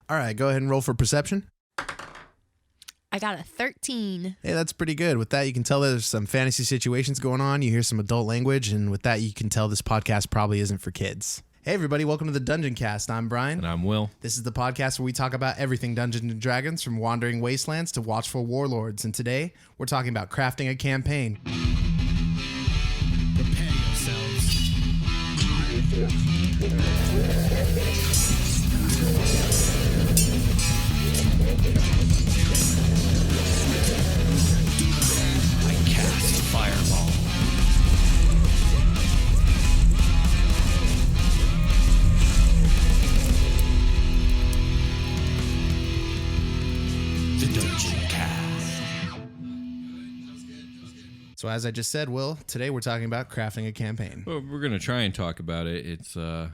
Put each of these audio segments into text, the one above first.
All right, go ahead and roll for perception. I got a 13. Hey, that's pretty good. With that, you can tell there's some fantasy situations going on. You hear some adult language, and with that, you can tell this podcast probably isn't for kids. Hey, everybody, welcome to the Dungeoncast. I'm Brian. And I'm Will. This is the podcast where we talk about everything Dungeons & Dragons, from wandering wastelands to watchful warlords. And today, we're talking about crafting a campaign. Prepare yourselves. I cast Fireball. The Dungeoncast. So as I just said, Will, today we're talking about crafting a campaign. Well, we're going to try and talk about it. It's a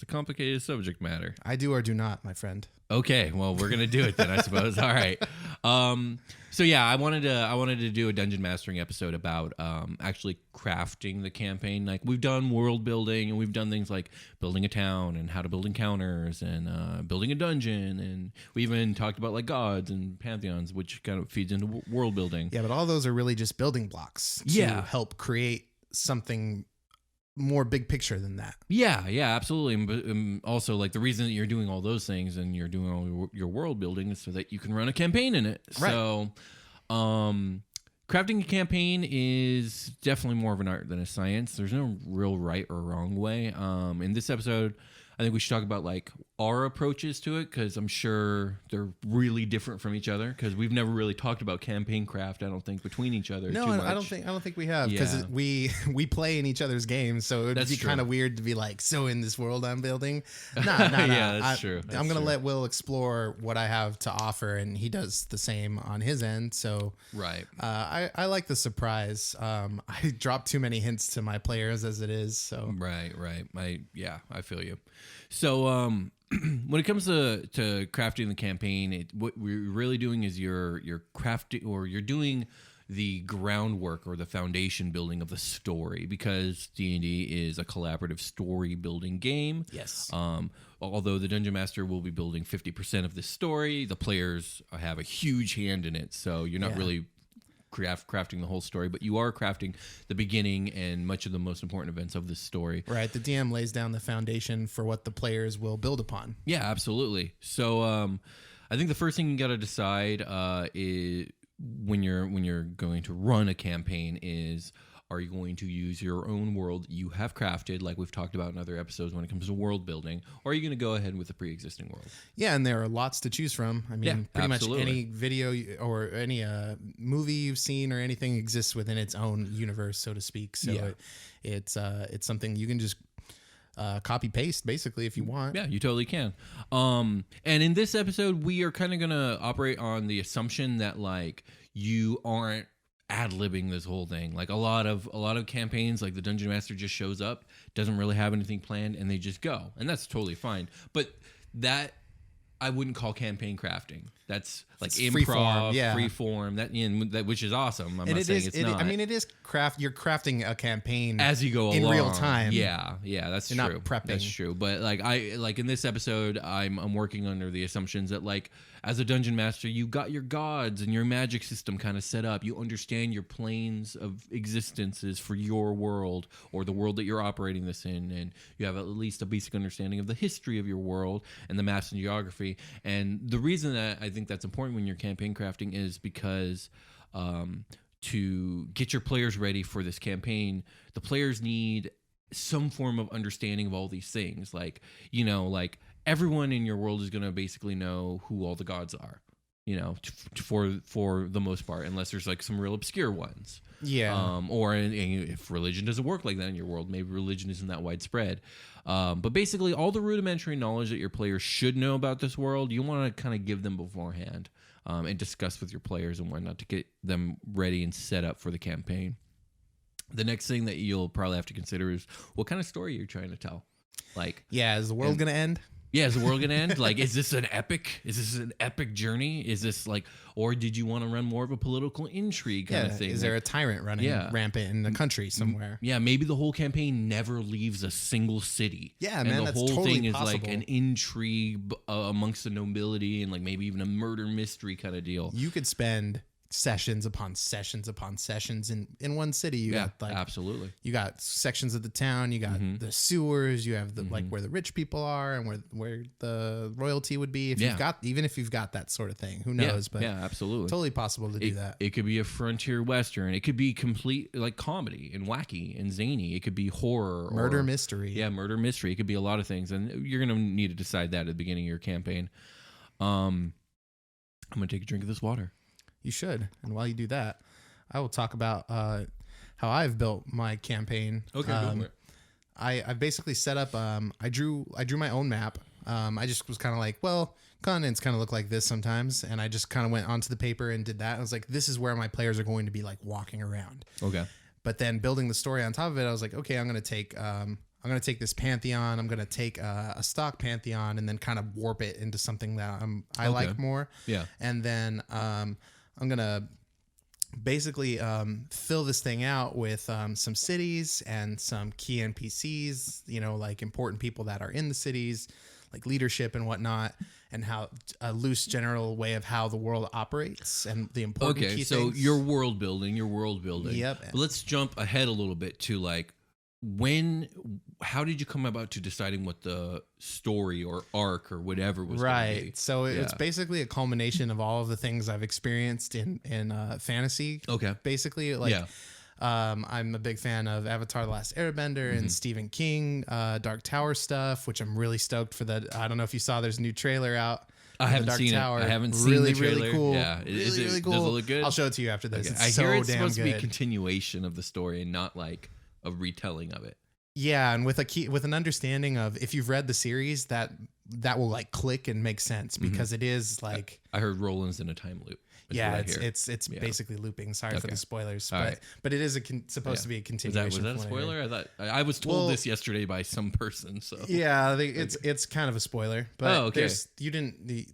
complicated subject matter. I do or do not, my friend. Okay, well, we're going to do it then, I suppose. All right. So yeah, I wanted to do a dungeon mastering episode about actually crafting the campaign. Like, we've done world building and we've done things like building a town and how to build encounters and building a dungeon, and we even talked about like gods and pantheons, which kind of feeds into world building. Yeah, but all those are really just building blocks to help create something more big picture than that. Yeah, absolutely. But also, like, the reason that you're doing all those things and you're doing all your world building is so that you can run a campaign in it. Right. So, crafting a campaign is definitely more of an art than a science. There's no real right or wrong way. In this episode, I think we should talk about like our approaches to it, because I'm sure they're really different from each other, because we've never really talked about campaign craft, I don't think, between each other. No, too much. I don't think we have, because we play in each other's games, so it would be kind of weird to be like, so in this world I'm building. Nah. Yeah, that's true. I'm gonna let Will explore what I have to offer, and he does the same on his end. So right. I like the surprise. I drop too many hints to my players as it is. So Right. I feel you. So when it comes to crafting the campaign, what we're really doing is you're crafting, or you're doing the groundwork or the foundation building of the story, because D&D is a collaborative story building game. Yes. Although the Dungeon Master will be building 50% of the story, the players have a huge hand in it. So you're not really crafting the whole story, but you are crafting the beginning and much of the most important events of this story. Right. The DM lays down the foundation for what the players will build upon. Yeah, absolutely. So I think the first thing you got to decide is when you're going to run a campaign is, are you going to use your own world you have crafted, like we've talked about in other episodes when it comes to world building, or are you going to go ahead with a pre-existing world? Yeah, and there are lots to choose from. I mean, pretty absolutely. much any video or any movie you've seen or anything exists within its own universe, so to speak. So it's something you can just copy paste basically if you want. Yeah, you totally can. And in this episode, we are kind of going to operate on the assumption that like you aren't ad-libbing this whole thing. Like a lot of campaigns, like the Dungeon Master just shows up, doesn't really have anything planned, and they just go, and that's totally fine. But that I wouldn't call campaign crafting. That's like It's improv, free form. That which is awesome. I'm not saying it's not. I mean, it is craft. You're crafting a campaign as you go in along. real time. Yeah, that's You're true. not prepping. That's true. But like in this episode, I'm working under the assumptions that like as a dungeon master, you got your gods and your magic system kind of set up. You understand your planes of existences for your world or the world that you're operating this in, and you have at least a basic understanding of the history of your world and the maps and geography. And the reason that I think that's important when you're campaign crafting is because to get your players ready for this campaign, the players need some form of understanding of all these things. Like, you know, like everyone in your world is going to basically know who all the gods are, you know, for the most part, unless there's like some real obscure ones. Yeah. Or if religion doesn't work like that in your world, maybe religion isn't that widespread. But basically all the rudimentary knowledge that your players should know about this world, you want to kind of give them beforehand, and discuss with your players and whatnot to get them ready and set up for the campaign. The next thing that you'll probably have to consider is what kind of story you're trying to tell. Like, yeah, is the world going to end? Yeah, is the world gonna end? Like, is this an epic? Is this an epic journey? Is this like, or did you want to run more of a political intrigue kind of thing? Is there a tyrant running rampant in the country somewhere? Yeah, maybe the whole campaign never leaves a single city. Yeah, and man, the that's whole totally thing is possible. like an intrigue amongst the nobility, and like maybe even a murder mystery kind of deal. You could spend sessions upon sessions upon sessions in one city. You got like absolutely. You got sections of the town. You got the sewers. You have the like where the rich people are and where the royalty would be. If you've got that sort of thing, who knows? But absolutely, totally possible to do that. It could be a frontier western. It could be complete like comedy and wacky and zany. It could be horror, murder mystery. Yeah, murder mystery. It could be a lot of things, and you're gonna need to decide that at the beginning of your campaign. I'm gonna take a drink of this water. You should. And while you do that, I will talk about how I've built my campaign. Okay, go for it. I basically set up. I drew my own map. I just was kind of like, well, continents kind of look like this sometimes, and I just kind of went onto the paper and did that. I was like, this is where my players are going to be like walking around. Okay. But then building the story on top of it, I was like, okay, I'm gonna take this pantheon. I'm gonna take a stock pantheon and then kind of warp it into something that I like more. Yeah. And then I'm going to basically fill this thing out with some cities and some key NPCs, like important people that are in the cities, like leadership and whatnot, and how a loose general way of how the world operates and the important key things. Okay, so your world building. Yep. But let's jump ahead a little bit to like, how did you come about to deciding what the story or arc or whatever was right gonna be? So it's basically a culmination of all of the things I've experienced in fantasy. Okay. Basically, like I'm a big fan of Avatar: The Last Airbender and Stephen King Dark Tower stuff, which I'm really stoked for. That I don't know if you saw, there's a new trailer out. I haven't seen Tower. it. I haven't seen the trailer. Really cool. Yeah, really cool. Does it look good? I'll show it to you after this. Okay. It's I so hear it's damn supposed good. to be a continuation of the story and not like a retelling of it. Yeah, and with an understanding of, if you've read the series, that will like click and make sense, because it is like, I heard Roland's in a time loop. Yeah, it's basically looping. Sorry for the spoilers, but it is supposed to be a continuation. Was that a spoiler? I thought I was told this yesterday by some person. So yeah, it's kind of a spoiler. But you didn't.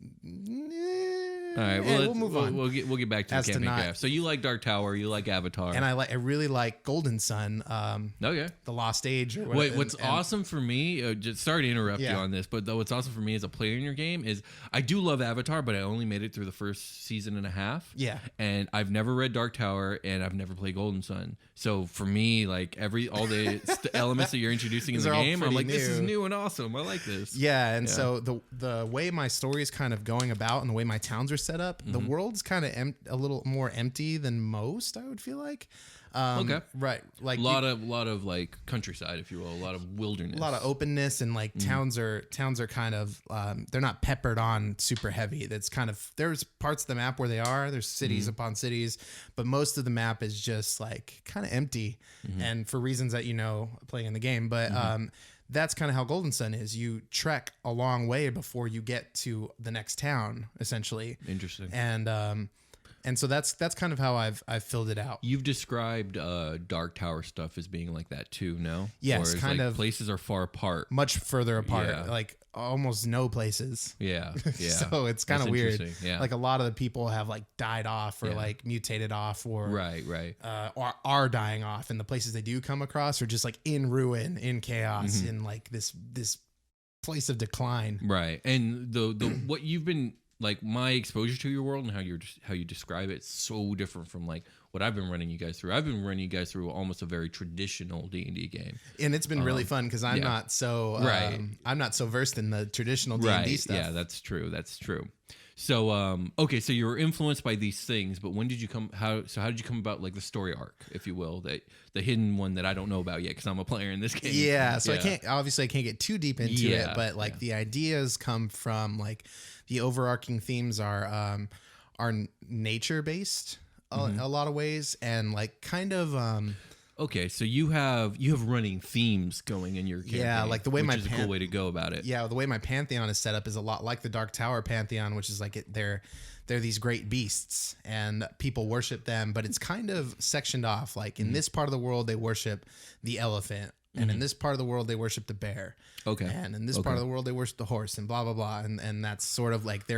All right, we'll move on. We'll get back to the campaign graph. So you like Dark Tower, you like Avatar, and I really like Golden Sun. The Lost Age. Or whatever. What's awesome for me? Just sorry to interrupt you on this, but what's awesome for me as a player in your game is I do love Avatar, but I only made it through the first season and a half. Yeah, and I've never read Dark Tower, and I've never played Golden Sun. So for me, like all the elements that you're introducing in the game, I'm like, this is new and awesome. I like this. Yeah, and so the way my story is kind of going about, and the way my towns are set up, the world's kind of a little more empty than most, I would feel like. Right. Like a lot of like countryside, if you will, a lot of wilderness, a lot of openness, and like towns are kind of they're not peppered on super heavy. That's kind of, there's parts of the map where they are. There's cities upon cities, but most of the map is just like kind of empty, and for reasons that playing in the game. But that's kind of how Golden Sun is. You trek a long way before you get to the next town, essentially. Interesting. And so that's kind of how I've filled it out. You've described Dark Tower stuff as being like that too, no? Yes, kind of. Places are far apart. Much further apart, like almost no places. Yeah. So it's kind of weird. Yeah. Like a lot of the people have like died off or like mutated off or or are dying off. And the places they do come across are just like in ruin, in chaos, in like this place of decline. Right. And the what you've been, like, my exposure to your world and how you describe it's so different from like what I've been running you guys through. I've been running you guys through almost a very traditional D&D game, and it's been really fun because I'm not so I'm not so versed in the traditional D&D stuff. Yeah, that's true. So okay, so you were influenced by these things, but when did you come? How did you come about, like, the story arc, if you will, that the hidden one that I don't know about yet because I'm a player in this game? Yeah, so I can't get too deep into it, but like the ideas come from like the overarching themes are nature based a lot of ways, and like kind of okay, so you have running themes going in your campaign. Yeah, like the way which is a cool way to go about it. Yeah, the way my pantheon is set up is a lot like the Dark Tower pantheon, which is like they're these great beasts and people worship them, but it's kind of sectioned off. Like in this part of the world, they worship the elephant. And in this part of the world, they worship the bear. Okay. And in this part of the world, they worship the horse, and blah blah blah. And that's sort of like they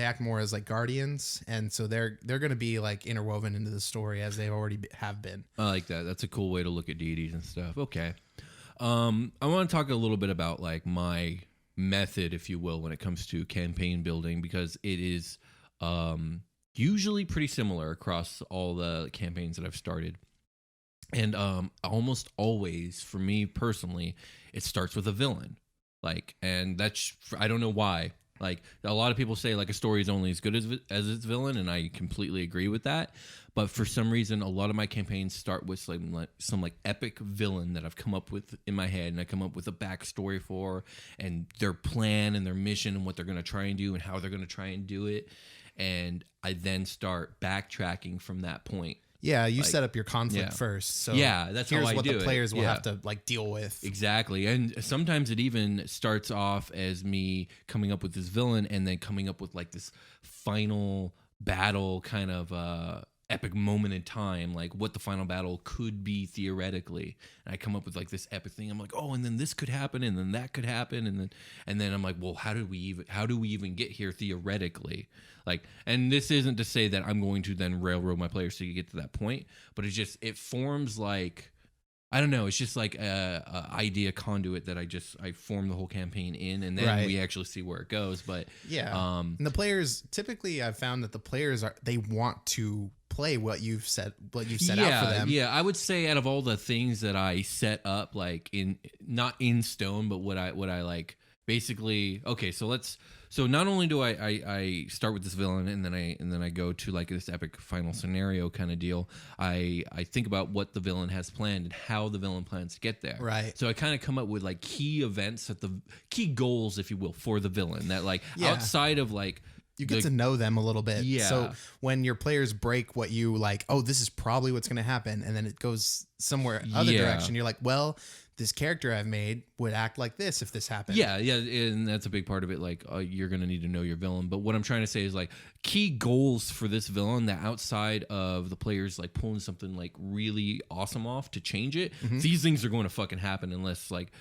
act more as like guardians, and so they're going to be like interwoven into the story as they already have been. I like that. That's a cool way to look at deities and stuff. Okay. I want to talk a little bit about like my method, if you will, when it comes to campaign building, because it is usually pretty similar across all the campaigns that I've started. And almost always, for me personally, it starts with a villain. Like, and that's, I don't know why. Like, a lot of people say like a story is only as good as its villain, and I completely agree with that. But for some reason, a lot of my campaigns start with some epic villain that I've come up with in my head, and I come up with a backstory for, and their plan and their mission and what they're going to try and do and how they're going to try and do it. And I then start backtracking from that point. Yeah, you set up your conflict first. So that's how I do it. Here's what the players will have to like deal with. Exactly. And sometimes it even starts off as me coming up with this villain and then coming up with like this final battle kind of epic moment in time, like what the final battle could be theoretically. And I come up with like this epic thing. I'm like, oh, and then this could happen, and then that could happen, and then I'm like, well, how do we even get here theoretically? Like, and this isn't to say that I'm going to then railroad my players to get to that point, but it forms like, I don't know, it's just like a idea conduit that I form the whole campaign in, and then we actually see where it goes. But and the players, typically I've found that the players they want to play what you've set out for them. Yeah, I would say out of all the things that I set up, like not in stone, but what I like basically. Okay, so not only do I start with this villain and then I go to like this epic final scenario kind of deal. I think about what the villain has planned and how the villain plans to get there. Right. So I kind of come up with like key events key goals, if you will, for the villain that like outside of like. You get to know them a little bit. Yeah. So when your players break what you like, oh, this is probably what's going to happen, and then it goes somewhere other direction, you're like, well, this character I've made would act like this if this happened. Yeah, and that's a big part of it. Like, you're going to need to know your villain. But what I'm trying to say is like key goals for this villain that outside of the players like pulling something like really awesome off to change it, these things are going to fucking happen unless like.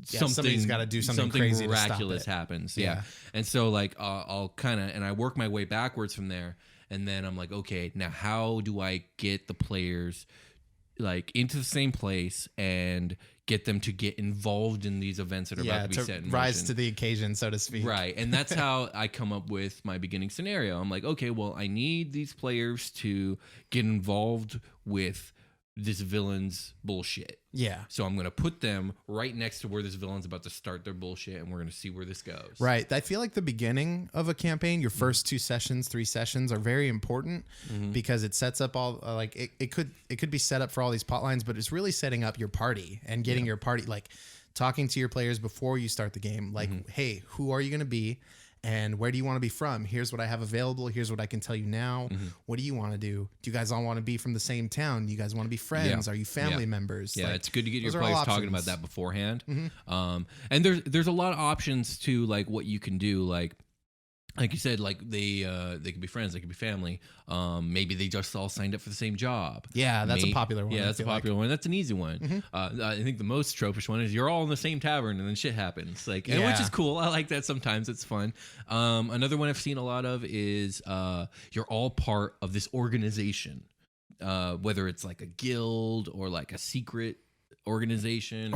Somebody's got to do something crazy miraculous to stop it. happens. Yeah. And so like I'll kind of, and I work my way backwards from there, and then I'm like, okay, now how do I get the players like into the same place and get them to get involved in these events that are about to be set in rise motion. To the occasion, so to speak. Right. And that's how I come up with my beginning scenario. I'm like, okay, well, I need these players to get involved with this villain's bullshit. Yeah. So I'm going to put them right next to where this villain's about to start their bullshit, and we're going to see where this goes. Right. I feel like the beginning of a campaign, your first 2 sessions, 3 sessions are very important because it sets up all like it could be set up for all these plot lines, but it's really setting up your party and getting your party, like talking to your players before you start the game. Like, hey, who are you going to be? And where do you want to be from? Here's what I have available. Here's what I can tell you now. What do you want to do? Do you guys all want to be from the same town? Do you guys want to be friends? Are you family members? Yeah, like, it's good to get your players talking about that beforehand. And there's a lot of options to like what you can do. Like you said, like they could be friends, they could be family. Maybe they just all signed up for the same job. Yeah, that's a popular one. Yeah, that's a popular one. That's an easy one. I think the most tropish one is you're all in the same tavern and then shit happens. Like, and which is cool. I like that sometimes. It's fun. Another one I've seen a lot of is you're all part of this organization, whether it's like a guild or like a secret organization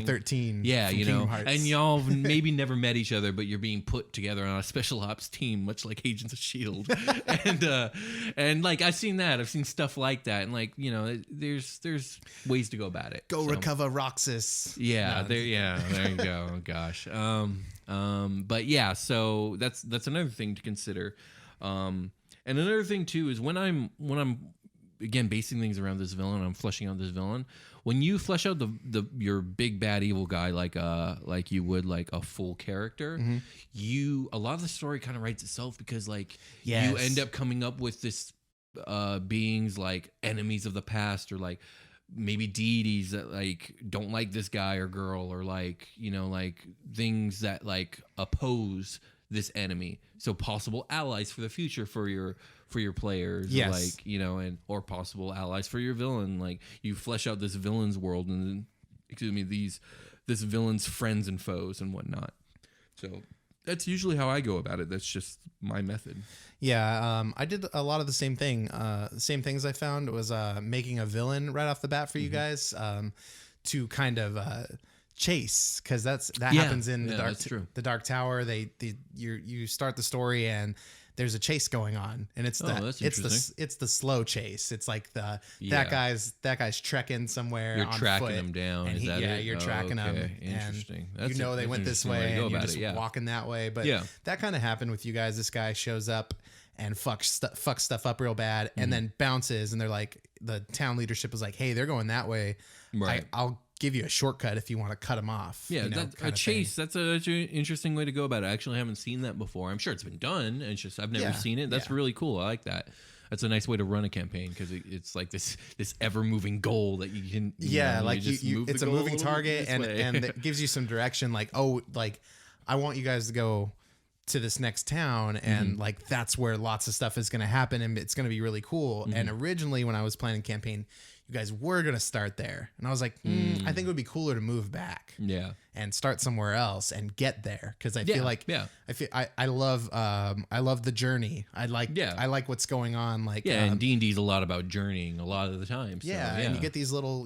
13. Yeah, you know, and y'all maybe never met each other, but you're being put together on a special ops team, much like Agents of S.H.I.E.L.D. and like I've seen stuff like that, and like, you know, there's ways to go about it. Recover Roxas. Yeah, there you go. Oh, gosh. But yeah, so that's another thing to consider. And another thing too is when I'm again basing things around this villain, I'm fleshing out this villain. When you flesh out your big bad evil guy like you would like a full character, a lot of the story kind of writes itself because like you end up coming up with this beings like enemies of the past or like maybe deities that like don't like this guy or girl or like, you know, like things that like oppose this enemy. So possible allies for the future for your players, yes. Or like, you know, or possible allies for your villain. Like you flesh out this villain's world and this villain's friends and foes and whatnot. So that's usually how I go about it. That's just my method. Yeah, I did a lot of the same thing. Same things I found was making a villain right off the bat for you guys to kind of chase, because that happens in the Dark Tower. You start the story and there's a chase going on, and it's the slow chase. It's like that guy's trekking somewhere. You're on tracking foot, him down. And you're tracking him. Interesting. And they went this way, and you're just walking that way. But that kind of happened with you guys. This guy shows up and fucks stuff up real bad, and then bounces. And they're like, the town leadership is like, "Hey, they're going that way. Right. I'll give you a shortcut if you want to cut them off." Yeah, a chase. That's an interesting way to go about it. I actually haven't seen that before. I'm sure it's been done. It's just I've never seen it. That's really cool. I like that. That's a nice way to run a campaign, because it's like this ever moving goal that you can. It's a moving target, and it gives you some direction. Like, I want you guys to go to this next town, and like that's where lots of stuff is going to happen, and it's going to be really cool. And originally, when I was planning campaign, you guys were going to start there. And I was like, I think it would be cooler to move back. Yeah. And start somewhere else and get there. Cause I feel like, I love the journey. I like what's going on. Like, and D&D is a lot about journeying a lot of the time. So, and you get these little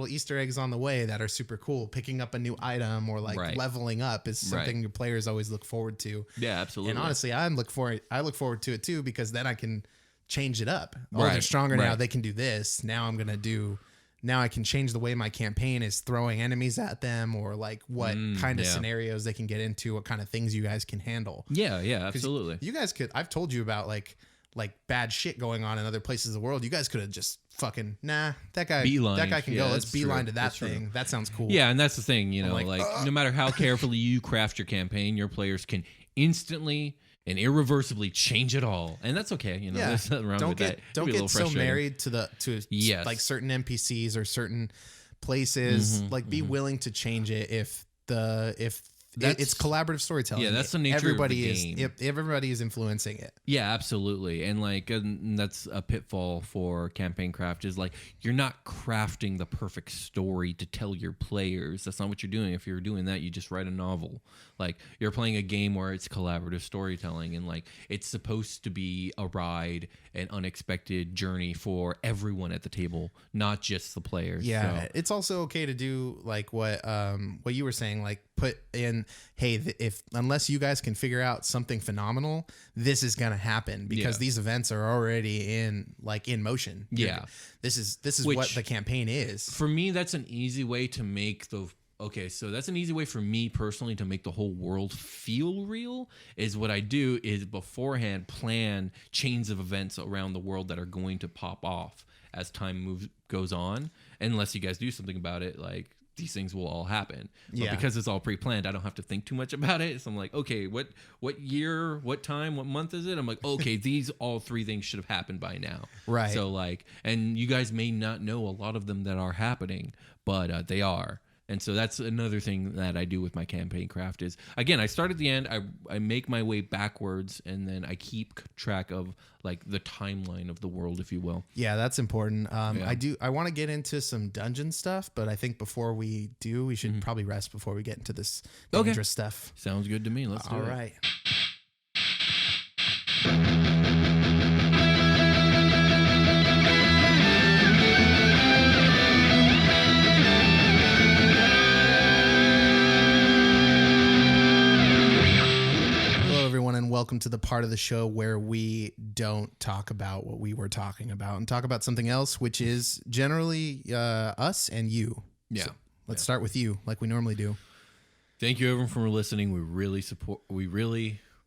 Easter eggs on the way that are super cool. Picking up a new item or leveling up is something your players always look forward to. Yeah, absolutely. And honestly, I look forward to it too, because then I can change it up. They're stronger now. They can do this. Now I can change the way my campaign is throwing enemies at them, or like what kind of scenarios they can get into, what kind of things you guys can handle. Yeah, absolutely. You guys could. I've told you about like bad shit going on in other places of the world. You guys could have just fucking that guy can go. Let's beeline to that thing. True. That sounds cool. Yeah, and that's the thing. No matter how carefully you craft your campaign, your players can instantly and irreversibly change it all, and that's okay. There's nothing wrong with that. Don't get so married to like certain NPCs or certain places. Be willing to change it if it's collaborative storytelling. Yeah, that's the nature of the game. Everybody is influencing it. Yeah, absolutely. And that's a pitfall for campaign craft, is like you're not crafting the perfect story to tell your players. That's not what you're doing. If you're doing that, you just write a novel. Like, you're playing a game where it's collaborative storytelling, and like it's supposed to be a ride, an unexpected journey for everyone at the table, not just the players. Yeah, so. It's also okay to do like what you were saying, like put in, hey, unless you guys can figure out something phenomenal, this is gonna happen, because these events are already in motion. Yeah, this is what the campaign is. For me, that's an easy way to make that's an easy way for me personally to make the whole world feel real. Is what I do is beforehand plan chains of events around the world that are going to pop off as time goes on. Unless you guys do something about it, like these things will all happen. But because it's all pre-planned, I don't have to think too much about it. So I'm like, okay, what year, what time, what month is it? I'm like, okay, these all three things should have happened by now. Right. So like, and you guys may not know a lot of them that are happening, but they are. And so that's another thing that I do with my campaign craft is, again, I start at the end, I make my way backwards, and then I keep track of like the timeline of the world, if you will. Yeah, that's important. I want to get into some dungeon stuff, but I think before we do, we should probably rest before we get into this dangerous stuff. Sounds good to me. Let's do it. All right. Welcome to the part of the show where we don't talk about what we were talking about and talk about something else, which is generally us and you. Yeah. So let's start with you, like we normally do. Thank you, everyone, for listening. We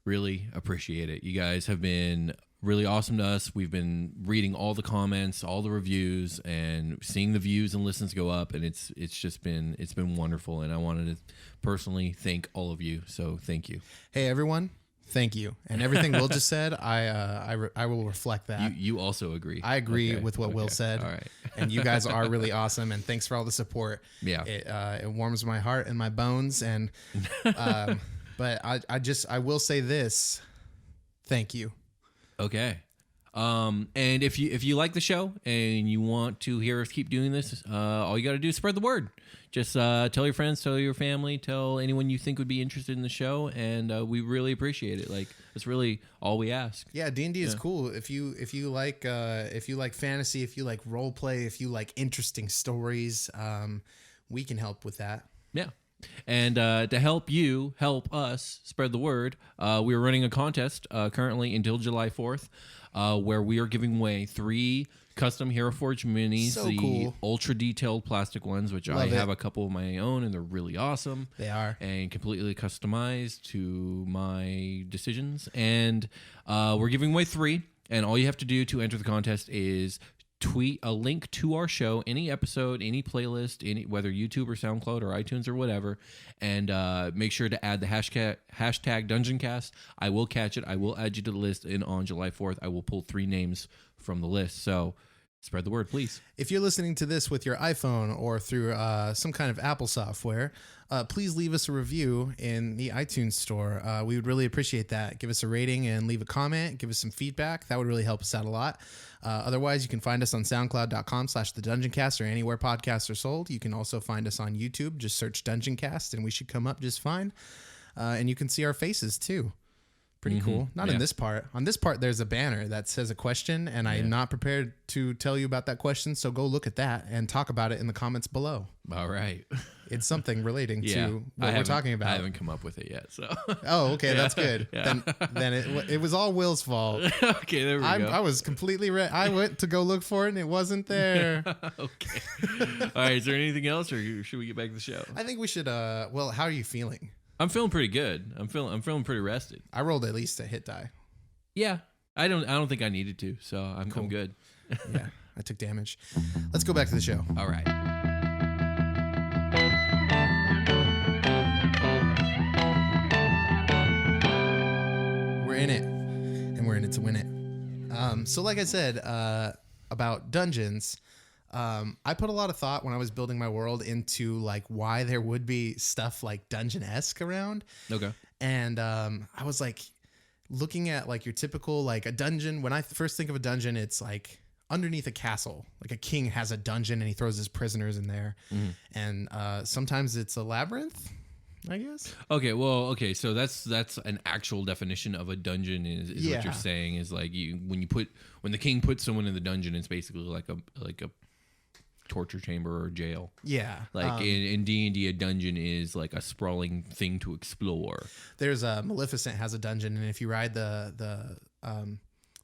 really appreciate it. You guys have been really awesome to us. We've been reading all the comments, all the reviews, and seeing the views and listens go up, and it's been wonderful. And I wanted to personally thank all of you. So thank you. Hey, everyone. Thank you. And everything Will just said, I will reflect that. You also agree. I agree with what Will said. All right. And you guys are really awesome. And thanks for all the support. Yeah. It warms my heart and my bones. And but I will say this. Thank you. Okay. And if you like the show and you want to hear us keep doing this, all you got to do is spread the word. Just tell your friends, tell your family, tell anyone you think would be interested in the show, and we really appreciate it. Like, that's really all we ask. Yeah, D&D is cool. If you like fantasy, if you like role play, if you like interesting stories, we can help with that. Yeah. And to help us spread the word, we are running a contest currently until July 4th, where we are giving away 3 custom Hero Forge minis, cool. ultra detailed plastic ones, which I have a couple of my own, and they're really awesome. They are. And completely customized to my decisions. And we're giving away 3, and all you have to do to enter the contest is tweet a link to our show, any episode, any playlist, whether YouTube or SoundCloud or iTunes or whatever, and make sure to add the hashtag Dungeoncast. I will catch it. I will add you to the list, and on July 4th, I will pull 3 names from the list. So spread the word, please. If you're listening to this with your iPhone or through some kind of Apple software, please leave us a review in the iTunes store. We would really appreciate that. Give us a rating and leave a comment. Give us some feedback. That would really help us out a lot. Otherwise, you can find us on soundcloud.com/thedungeoncast or anywhere podcasts are sold. You can also find us on YouTube. Just search Dungeoncast and we should come up just fine. And you can see our faces too. Pretty cool. Not in this part. On this part, there's a banner that says a question, and I'm not prepared to tell you about that question, so go look at that and talk about it in the comments below. All right. It's something relating to what we're talking about. I haven't come up with it yet, so. Oh, okay, that's good. Yeah. Then it was all Will's fault. Okay, there we go. I was completely ready. I went to go look for it, and it wasn't there. Okay. All right, is there anything else, or should we get back to the show? I think we should, well, how are you feeling? I'm feeling pretty good. I'm feeling pretty rested. I rolled at least a hit die. Yeah. I don't think I needed to, so I'm good. Yeah, I took damage. Let's go back to the show. All right. We're in it, and we're in it to win it. So like I said about dungeons, I put a lot of thought when I was building my world into like why there would be stuff like dungeon-esque around. Okay. And I was like looking at like your typical like a dungeon. When I first think of a dungeon, it's like underneath a castle. Like a king has a dungeon and he throws his prisoners in there. And sometimes it's a labyrinth, I guess. Okay, well, okay, so that's an actual definition of a dungeon is what you're saying is like when the king puts someone in the dungeon, it's basically like a torture chamber or jail. Yeah. Like in D&D, a dungeon is like a sprawling thing to explore. There's a Maleficent has a dungeon, and if you ride the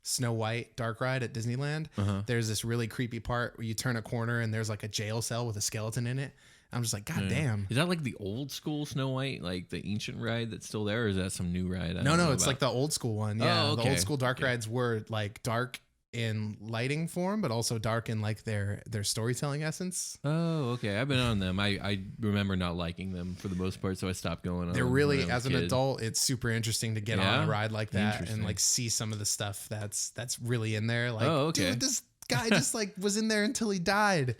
Snow White dark ride at Disneyland, there's this really creepy part where you turn a corner and there's like a jail cell with a skeleton in it. I'm just like, God damn. Is that like the old school Snow White, like the ancient ride that's still there, or is that some new ride? No, it's like the old school one. Yeah, okay. The old school dark rides were like dark in lighting form, but also dark in like their storytelling essence. Oh, okay. I've been on them. I remember not liking them for the most part, so I stopped going on. They're really, as an adult, it's super interesting to get on a ride like that and like see some of the stuff that's really in there. Like, dude, this guy just like was in there until he died.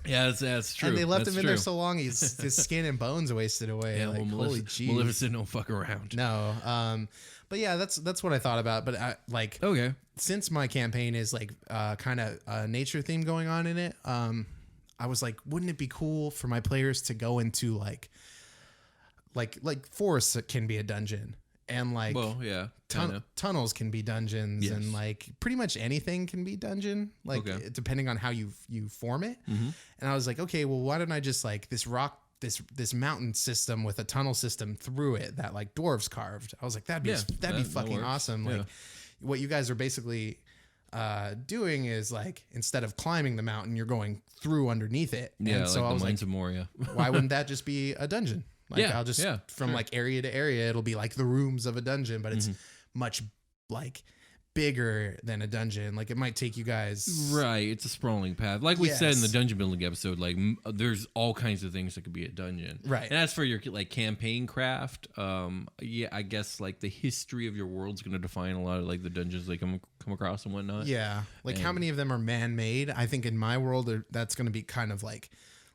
Yeah, that's true. And they left him in there so long, his skin and bones wasted away. Yeah, like, well, holy jeez. Maleficent don't fuck around. No. But yeah, that's what I thought about. But since my campaign is like kind of a nature theme going on in it, I was like, wouldn't it be cool for my players to go into like forests can be a dungeon, and like tunnels can be dungeons, and like pretty much anything can be dungeon, like depending on how you form it. And I was like, okay, well, why don't I just like this mountain system with a tunnel system through it that like dwarves carved. I was like, that'd be fucking awesome. Like what you guys are basically doing is like, instead of climbing the mountain, you're going through underneath it. Yeah. And so like I was Mines like, of Moria. why wouldn't that just be a dungeon? Like I'll just from like area to area, it'll be like the rooms of a dungeon, but it's much like bigger than a dungeon. Like it might take you guys it's a sprawling path, like we said in the dungeon building episode. Like there's all kinds of things that could be a dungeon, right? And as for your like campaign craft, I guess like the history of your world's going to define a lot of like the dungeons they come across and whatnot. Like how many of them are man-made? I think in my world that's going to be kind of like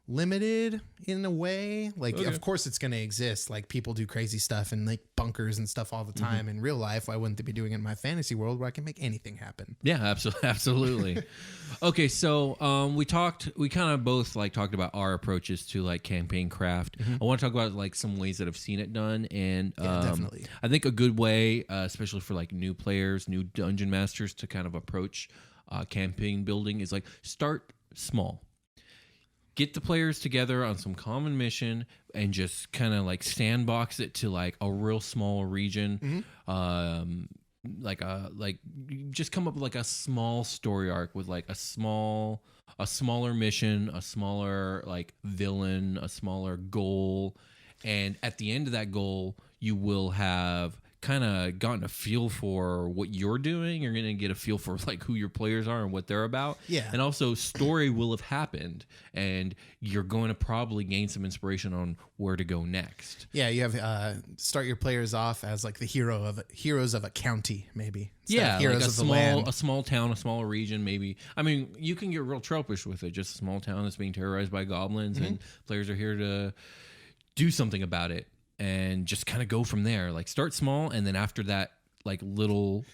limited in a way. Like, of course it's going to exist. Like, people do crazy stuff in like bunkers and stuff all the time in real life. Why wouldn't they be doing it in my fantasy world where I can make anything happen? Yeah, absolutely. Okay, so we kind of both like talked about our approaches to like campaign craft. I want to talk about like some ways that I've seen it done, and definitely. I think a good way, especially for like new players, new dungeon masters, to kind of approach campaign building is like start small. Get the players together on some common mission and just kind of like sandbox it to like a real small region. Just come up with like a small story arc with like a smaller mission, a smaller like villain, a smaller goal. And at the end of that goal, you will have kind of gotten a feel for what you're doing. You're going to get a feel for like who your players are and what they're about. Yeah. And also story will have happened and you're going to probably gain some inspiration on where to go next. Yeah. You have, start your players off as like the heroes of a county, maybe. Yeah. Heroes like of the land. a small town, a small region, maybe. I mean, you can get real tropish with it. Just a small town that's being terrorized by goblins and players are here to do something about it. And just kind of go from there. Like start small, and then after that, like little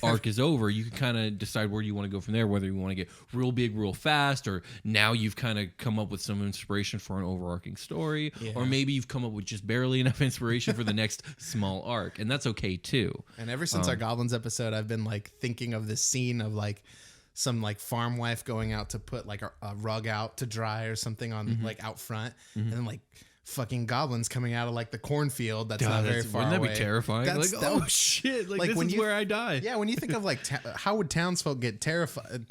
arc is over, you can kind of decide where you want to go from there. Whether you want to get real big, real fast, or now you've kind of come up with some inspiration for an overarching story, or maybe you've come up with just barely enough inspiration for the next small arc, and that's okay too. And ever since our goblins episode, I've been like thinking of this scene of like some like farm wife going out to put like a rug out to dry or something on like out front, and then like fucking goblins coming out of like the cornfield that's not very far away. Wouldn't that be terrifying? That's, like, oh shit! Like this is where I die. Yeah, when you think of like how would townsfolk get terrorized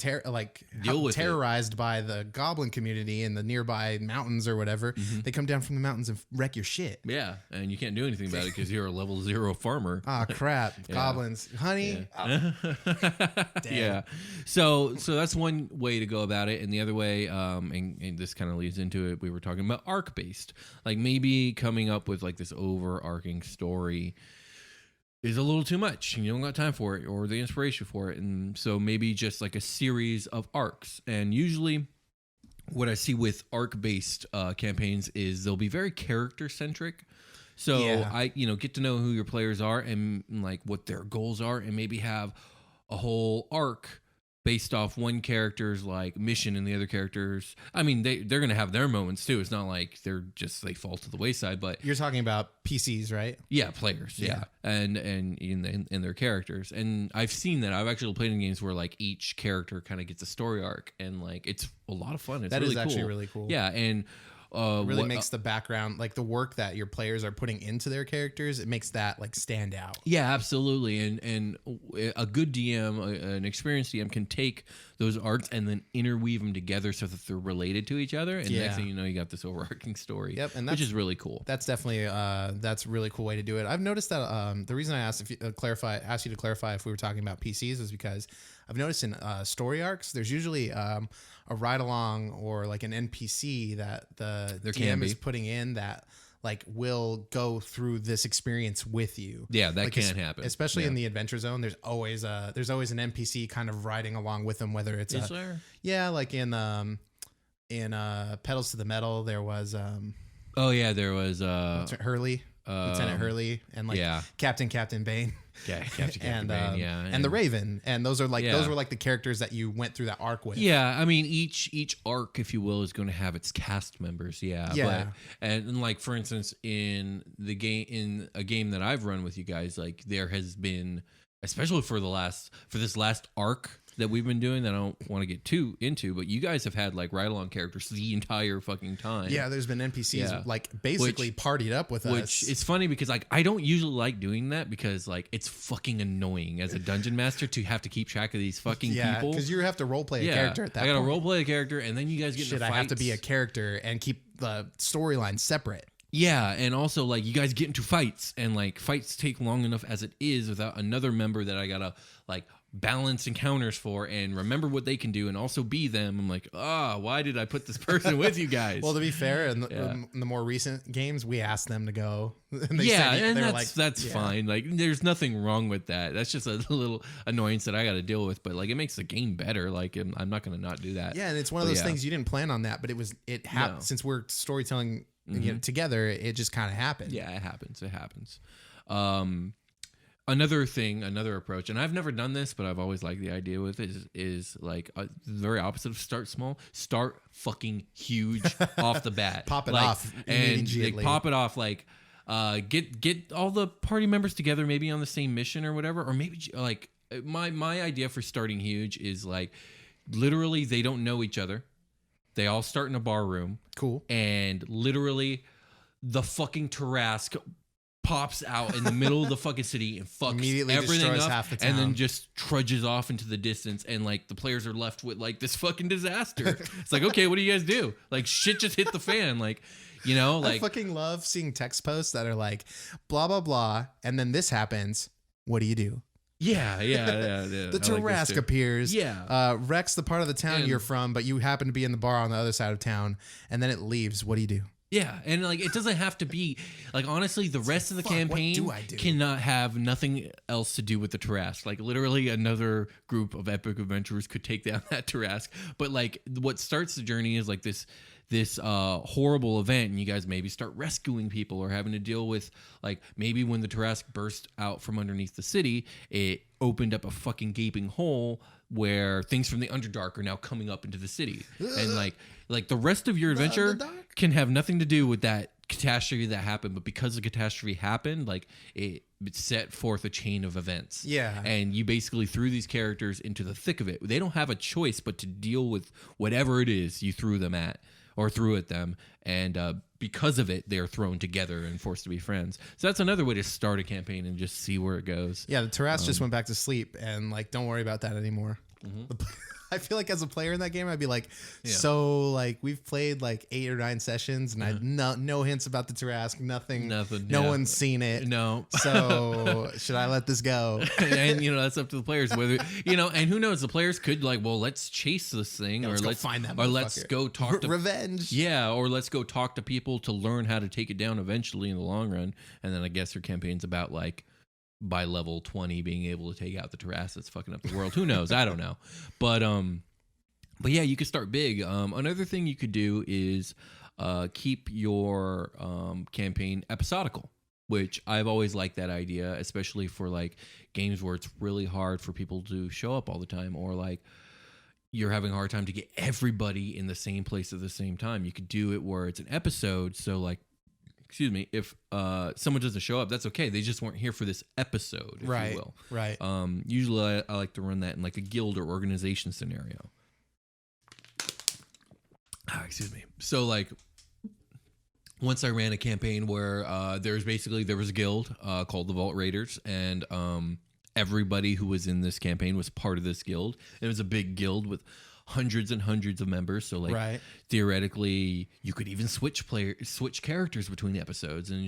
by the goblin community in the nearby mountains or whatever? They come down from the mountains and wreck your shit. Yeah, and you can't do anything about it because you're a level 0 farmer. Ah, crap! Goblins, honey. Yeah. Yeah. So that's one way to go about it, and the other way, and this kind of leads into it. We were talking about arc based. Like maybe coming up with like this overarching story is a little too much and you don't got time for it or the inspiration for it. And so maybe just like a series of arcs. And usually what I see with arc-based campaigns is they'll be very character-centric. So I get to know who your players are and like what their goals are and maybe have a whole arc based off one character's like mission and the other characters. I mean, they're going to have their moments too. It's not like they fall to the wayside, but you're talking about PCs, right? Yeah. Players. Yeah. And in their characters. And I've seen that. I've actually played in games where like each character kind of gets a story arc and like, it's a lot of fun. It's that really is cool. Actually really cool. Yeah. And, really makes the background, like the work that your players are putting into their characters, it makes that like stand out. Yeah, absolutely. And a good DM, an experienced DM can take those arcs and then interweave them together so that they're related to each other. And next thing you know, you got this overarching story. Yep, and which is really cool. That's definitely that's a really cool way to do it. I've noticed that the reason I asked you to clarify if we were talking about PCs is because I've noticed in story arcs, there's usually a ride along or like an NPC that the DM is putting in that like will go through this experience with you. Yeah, that like can happen. Especially in the adventure zone. There's always an NPC kind of riding along with them, whether it's like in Pedals to the Metal, there was there was Hurley. Lieutenant Hurley and like Captain Bane. Yeah, Captain Bane, and the Raven, and those were like the characters that you went through that arc with. Yeah, I mean each arc, if you will, is going to have its cast members. Yeah. And like for instance, in a game that I've run with you guys, like there has been, especially for this last arc that we've been doing that I don't want to get too into, but you guys have had like ride along characters the entire fucking time. Yeah, there's been NPCs like basically partied up with us. Which it's funny because like I don't usually like doing that because like it's fucking annoying as a dungeon master to have to keep track of these fucking people. Because you have to roleplay a character at that point. I gotta roleplay a character and then you guys get into fights. I have to be a character and keep the storyline separate. Yeah, and also like you guys get into fights and like fights take long enough as it is without another member that I gotta like balance encounters for and remember what they can do and also be them. I'm like, why did I put this person with you guys? Well, to be fair, in the more recent games, we asked them to go. And that's fine. Like, there's nothing wrong with that. That's just a little annoyance that I got to deal with. But like, it makes the game better. Like, I'm not going to not do that. Yeah, and it's one of those things you didn't plan on that, but it happened since we're storytelling together. It just kind of happened. Yeah, it happens. It happens. Another approach, and I've never done this, but I've always liked the idea with it, is like the very opposite of start small. Start fucking huge off the bat. Pop it off immediately. And pop it off like get all the party members together, maybe on the same mission or whatever, or maybe like my idea for starting huge is like literally they don't know each other. They all start in a bar room. Cool. And literally the fucking Tarrasque pops out in the middle of the fucking city and fucks immediately everything up, half the town. and then just trudges off into the distance, and like the players are left with like this fucking disaster. It's like, okay, what do you guys do? Like, shit just hit the fan. Like, you know, like, I fucking love seeing text posts that are like blah blah blah, and then this happens. What do you do? Yeah. The Tarrasque appears. Yeah. Wrecks the part of the town you're from, but you happen to be in the bar on the other side of town, and then it leaves. What do you do? Yeah, and like it doesn't have to be like, honestly, the rest of the campaign what do? Cannot have nothing else to do with the Tarrasque. Like, literally adother group of epic adventurers could take down that Tarrasque. But like what starts the journey is like this horrible event, and you guys maybe start rescuing people or having to deal with, like, maybe when the Tarrasque burst out from underneath the city, it opened up a fucking gaping hole where things from the Underdark are now coming up into the city. And like the rest of your adventure can have nothing to do with that catastrophe that happened, but because the catastrophe happened, like it set forth a chain of events. Yeah. And you basically threw these characters into the thick of it. They don't have a choice but to deal with whatever it is you threw them at or threw at them. And because of it, they're thrown together and forced to be friends. So that's another way to start a campaign and just see where it goes. Yeah, the Tarrasque just went back to sleep, and like, don't worry about that anymore. I feel like as a player in that game, I'd be like, so like we've played like 8 or 9 sessions, and I no hints about the Tarrasque, nothing. No one's seen it. No. So should I let this go? And you know, that's up to the players whether, you know, and who knows, the players could like, well, let's chase this thing, or let's find that, or let's go talk to revenge. Yeah, or let's go talk to people to learn how to take it down eventually in the long run. And then I guess your campaign's about like, by level 20 being able to take out the Tarrasque that's fucking up the world. Who knows? I don't know. But yeah, you could start big. Another thing you could do is keep your campaign episodical, which I've always liked that idea, especially for like games where it's really hard for people to show up all the time, or like you're having a hard time to get everybody in the same place at the same time. You could do it where it's an episode. So like, excuse me, if someone doesn't show up, that's okay. They just weren't here for this episode, if you will. Right. Usually I like to run that in like a guild or organization scenario. Excuse me. So like, once I ran a campaign where there was a guild called the Vault Raiders, and everybody who was in this campaign was part of this guild. It was a big guild with hundreds and hundreds of members, so like theoretically you could even switch characters between the episodes, and it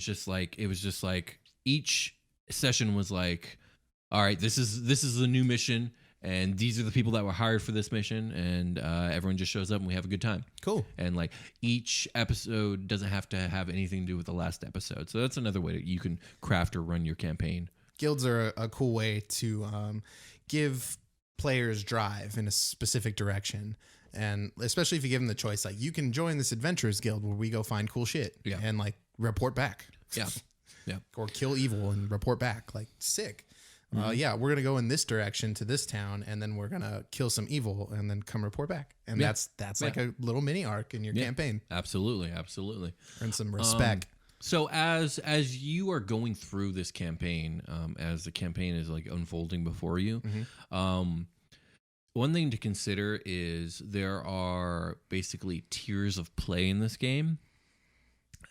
was just like each session was like, all right, this is the new mission, and these are the people that were hired for this mission, and everyone just shows up and we have a good time. Cool. And like each episode doesn't have to have anything to do with the last episode, so that's another way that you can craft or run your campaign. Guilds are a cool way to give players drive in a specific direction, and especially if you give them the choice, like, you can join this adventurers guild where we go find cool shit and like report back, or kill evil and report back, like, sick. We're gonna go in this direction to this town, and then we're gonna kill some evil and then come report back, and that's like a little mini arc in your campaign. Absolutely Earn some respect. So as you are going through this campaign, as the campaign is like unfolding before you, one thing to consider is there are basically tiers of play in this game,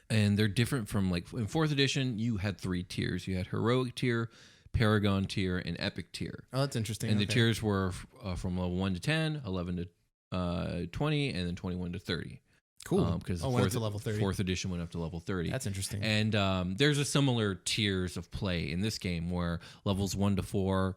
and they're different from, like, in 4th edition you had 3 tiers. You had heroic tier, paragon tier, and epic tier. Oh, that's interesting. And the tiers were from level 1 to 10, 11 to 20, and then 21 to 30. Cool. Because went up to level 30. 4th edition went up to level 30. That's interesting. And there's a similar tiers of play in this game where levels 1 to 4,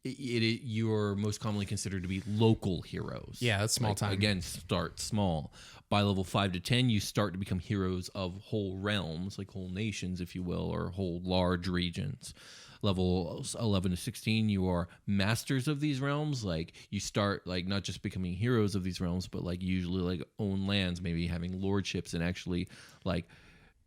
you're most commonly considered to be local heroes. Yeah, that's small time. Again, start small. By level 5 to 10, you start to become heroes of whole realms, like whole nations, if you will, or whole large regions. Level 11 to 16, you are masters of these realms. Like you start like not just becoming heroes of these realms, but like usually like own lands, maybe having lordships and actually like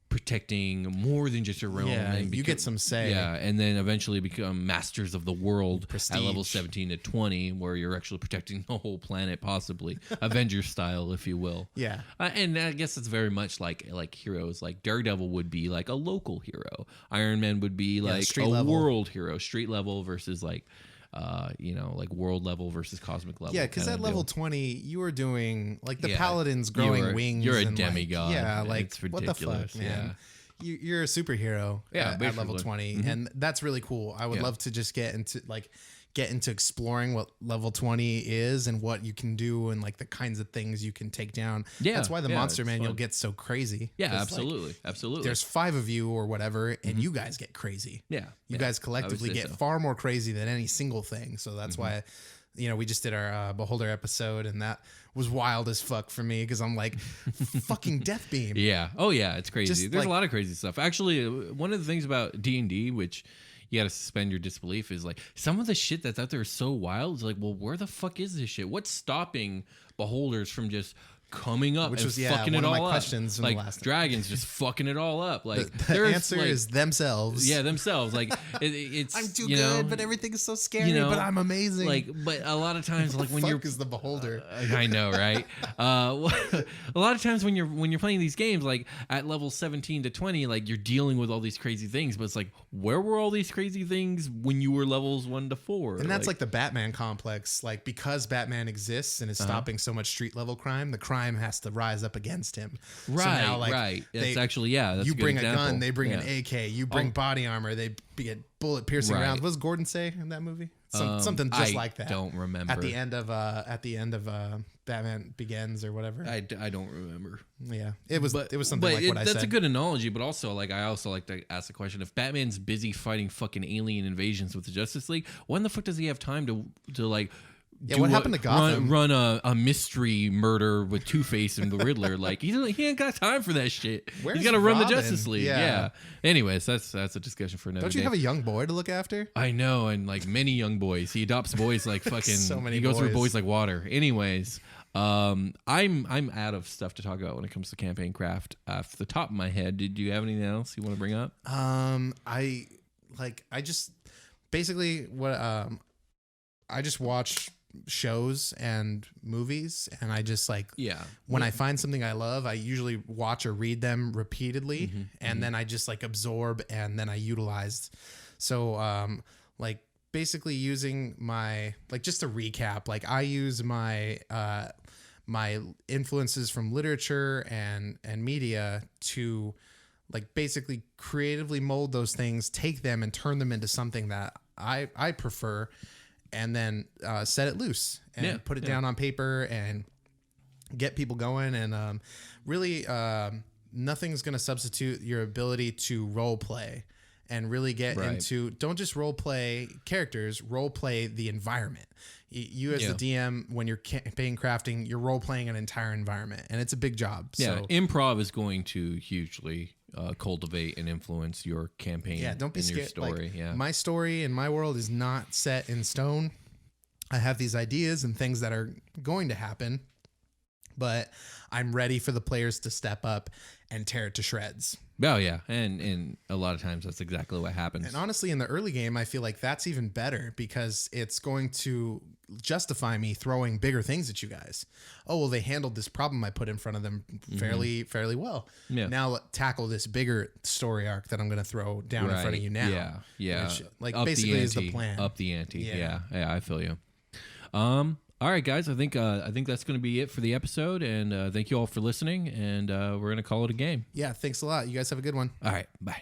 protecting more than just your realm. Yeah, and you get some say. Yeah, and then eventually become masters of the world Prestige. at level 17 to 20, where you're actually protecting the whole planet, possibly Avengers style, if you will. Yeah, and I guess it's very much like heroes. Like Daredevil would be like a local hero. Iron Man would be like a level. world hero, street level versus like. Like world level versus cosmic level. Yeah, because at level 20, you were doing like the paladins growing wings. You're a and demigod. Yeah, like it's ridiculous. What the fuck, man? Yeah. You're a superhero. At level 20, and that's really cool. I would love to just get into exploring what level 20 is and what you can do and like the kinds of things you can take down. Yeah, that's why the monster manual gets so crazy. Yeah, absolutely, absolutely. There's 5 of you or whatever, and you guys get crazy. Yeah, you guys collectively get far more crazy than any single thing. So that's why, we just did our Beholder episode, and that was wild as fuck for me because I'm like, fucking Death Beam. Yeah. Oh yeah, it's crazy. Just There's a lot of crazy stuff. Actually, one of the things about D&D, which you got to suspend your disbelief, is like some of the shit that's out there is so wild. It's like, well, where the fuck is this shit? What's stopping beholders from just coming up and fucking it all up? Questions like dragons just fucking it all up. Like the answer is themselves. Yeah, themselves. Like it's I'm too good, but everything is so scary. But I'm amazing. Like, but a lot of times, like when is the beholder. I know, right? A lot of times when you're playing these games, like at level 17 to 20, like you're dealing with all these crazy things, but it's like, where were all these crazy things when you were levels 1 to 4? And that's like the Batman complex. Like because Batman exists and is stopping so much street level crime, the crime has to rise up against him. Right, so now, like, right. That's actually, that's you a good bring example. A gun, they bring an AK. You bring body armor, they get bullet piercing rounds. What does Gordon say in that movie? Something just like that. I don't remember. At the end of Batman Begins or whatever. I don't remember. Yeah, it was something like what I said. That's a good analogy, but also like I also like to ask the question: if Batman's busy fighting fucking alien invasions with the Justice League, when the fuck does he have time to like? Yeah, what happened to Gotham? Run a mystery murder with Two-Face and the Riddler. Like he ain't got time for that shit. He's got to run the Justice League. Yeah. Anyways, that's a discussion for another day. Don't you have a young boy to look after? I know, and like many young boys, he adopts boys like fucking. So many. He goes through boys like water. Anyways, I'm out of stuff to talk about when it comes to campaign craft. Off the top of my head, did you have anything else you want to bring up? I just basically what I just watch shows and movies, and I just like when I find something I love, I usually watch or read them repeatedly, and then I just like absorb and then I utilize. So like basically using my, like, just to recap, like I use my my influences from literature and media to like basically creatively mold those things, take them and turn them into something that I prefer, and then set it loose and put it down on paper and get people going. And really, nothing's going to substitute your ability to role play and really get into, don't just role play characters, role play the environment. You as the DM, when you're campaign crafting, you're role playing an entire environment, and it's a big job. Yeah, so, improv is going to hugely cultivate and influence your campaign. Yeah, don't be scared. Your story. Like, my story and my world is not set in stone. I have these ideas and things that are going to happen, but I'm ready for the players to step up and tear it to shreds. Oh yeah, and a lot of times that's exactly what happens. And honestly, in the early game, I feel like that's even better because it's going to justify me throwing bigger things at you guys. Oh, well, they handled this problem I put in front of them fairly well. Yeah. Now tackle this bigger story arc that I'm going to throw down in front of you now. Yeah. Which, like, up basically is the plan. Up the ante. Yeah, I feel you. All right, guys. I think that's going to be it for the episode, and thank you all for listening. And we're going to call it a game. Yeah, thanks a lot. You guys have a good one. All right, bye.